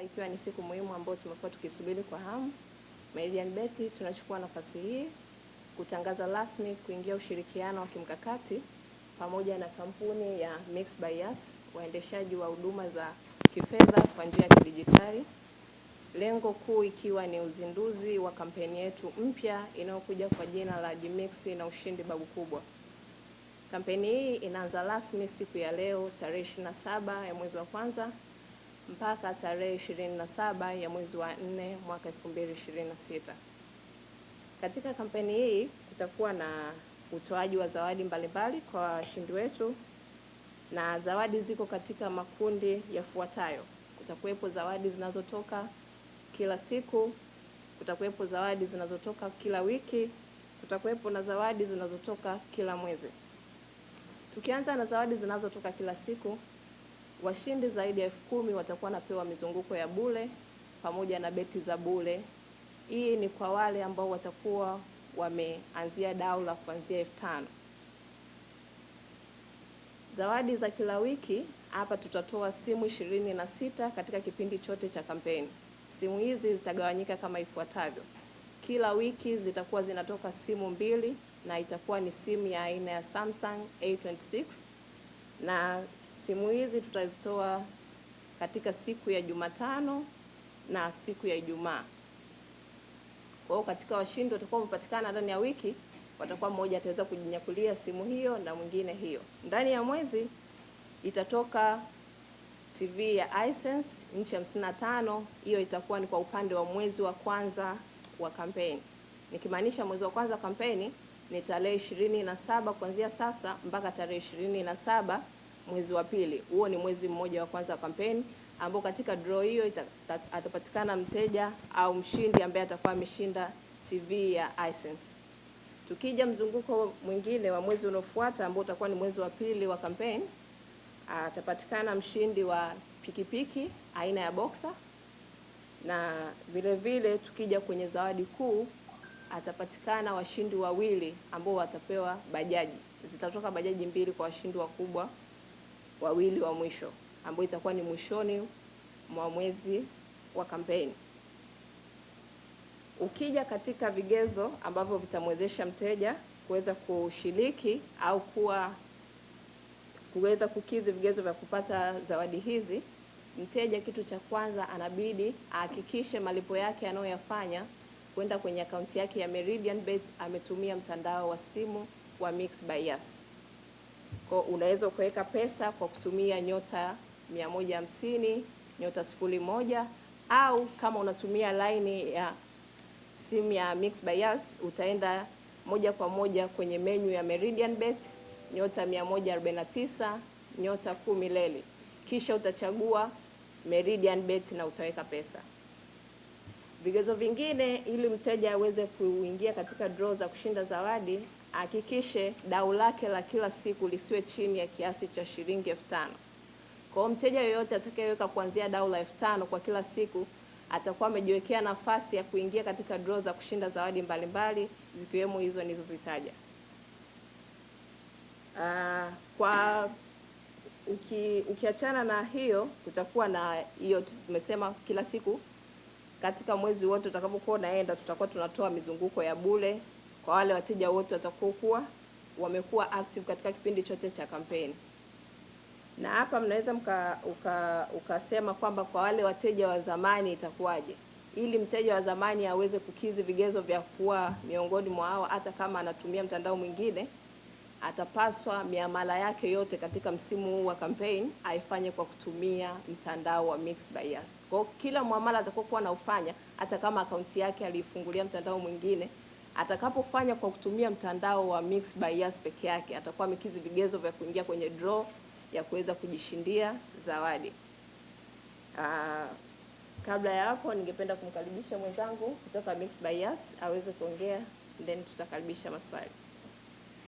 Hapa ikiwa ni siku muhimu ambayo tumekuwa tukisubiri kwa hamu, Meridianbet tunachukua nafasi hii kutangaza rasmi kuingia ushirikiano wa kimkakati pamoja na kampuni ya Mixx by Yas, waendeshaji wa huduma za kifedha kwa njia ya kidijitali. Lengo kuu ikiwa ni uzinduzi wa kampeni yetu mpya inayokuja kwa jina la Jimixx na ushindi babu kubwa. Kampeni hii inaanza rasmi siku ya leo tarehe 27 ya mwezi wa kwanza mpaka tarehe 27 ya mwezi wa 4 mwaka 2026. Katika kampeni hii kutakuwa na utoaji wa zawadi mbalimbali kwa washindi wetu, na zawadi ziko katika makundi yafuatayo. Kutakuwepo zawadi zinazotoka kila siku, kutakuwepo zawadi zinazotoka kila wiki, kutakuwepo na zawadi zinazotoka kila mwezi. Tukianza na zawadi zinazotoka kila siku, washindi zaidi ya 10,000 watakuwa napewa mizunguko ya bure pamoja na beti za bure. Hii ni kwa wale ambao watakuwa wameanzia dau la kuanzia 5,000. Zawadi za kila wiki, hapa tutatoa simu 26 katika kipindi chote cha kampeni. Simu hizi zitagawanyika kama ifuatavyo. Kila wiki zitakuwa zinatoka simu 2 na itakuwa ni simu ya aina ya Samsung A26, na simu hizi tutazitoa katika siku ya Jumatano na siku ya Ijumaa. Kwa hiyo katika washindi watakuwa wamepatikana ndani ya wiki, watakuwa mmoja ataweza kujinyakulia simu hiyo na mwingine hiyo. Ndani ya mwezi itatoka TV ya Hisense inchi 55. Hiyo itakuwa ni kwa upande wa mwezi wa kwanza wa kampeni. Nikimaanisha mwezi wa kwanza wa kampeni ni tarehe 27 kuanzia sasa mpaka tarehe 27 mwezi wa pili. Huo ni mwezi mmoja wa kwanza wa kampeni, ambao katika draw hiyo atapatikana mteja au mshindi ambaye atakuwa ameshinda TV ya Hisense. Tukija mzunguko mwingine wa mwezi unaofuata ambao utakuwa ni mwezi wa pili wa kampeni, atapatikana mshindi wa pikipiki aina ya Boxer, na vile vile tukija kwenye zawadi kuu atapatikana washindi wawili ambao watapewa bajaji. Zitatoka bajaji 2 kwa washindi wakubwa wawili wa mwisho, ambao itakuwa ni mwishoni mwa mwezi wa kampeni. Ukija katika vigezo ambavyo vitamwezesha mteja kuweza kushiriki au kuweza kukidhi vigezo vya kupata zawadi hizi, mteja kitu cha kwanza anabidi ahakikishe malipo yake anayoyafanya kwenda kwenye akaunti yake ya Meridianbet ametumia mtandao wa simu wa Mixx by Yas. Kwa unaweza ukaweka pesa kwa kutumia nyota 150 nyota 01, au kama unatumia line ya simu ya Mixx by Yas utaenda moja kwa moja kwenye menu ya Meridianbet nyota 149 nyota 10 leli, kisha utachagua Meridianbet na utaweka pesa. Vigezo vingine ili mteja aweze kuingia katika draw za kushinda zawadi, hakikishe dau lake la kila siku lisiwe chini ya kiasi cha shilingi 5,000. Kwa mteja yoyote atakayeweka kuanzia dau la 5,000 kwa kila siku atakuwa amejiwekea nafasi ya kuingia katika draw za kushinda zawadi mbalimbali zikiwemo hizo nilizozitaja. Ukiachana na hiyo, kutakuwa na hiyo tumesema kila siku katika mwezi wote utakapokuwa unaenda, tutakuwa tunatoa mizunguko ya bure kwa wale wateja wote watakokuwa wamekuwa active katika kipindi chote cha kampeni. Na hapa mnaweza ukasema kwamba kwa wale wateja wa zamani itakuwaje? Ili mteja wa zamani aweze kukidhi vigezo vya kuwa miongoni mwa hao, hata kama anatumia mtandao mwingine, atapaswa miamala yake yote katika msimu huu wa campaign aifanye kwa kutumia mtandao wa Mixx by Yas. Kwa kila muamala atakayokuwa anaufanya, hata kama akaunti yake aliifungulia mtandao mwingine, atakapofanya kwa kutumia mtandao wa Mixx by Yas peke yake, atakuwa amekidhi vigezo vya kuingia kwenye draw ya kuweza kujishindia zawadi. Kabla ya hapo ningependa kumkaribisha mwenzangu kutoka Mixx by Yas aweze kuongea, then tutakaribisha maswali.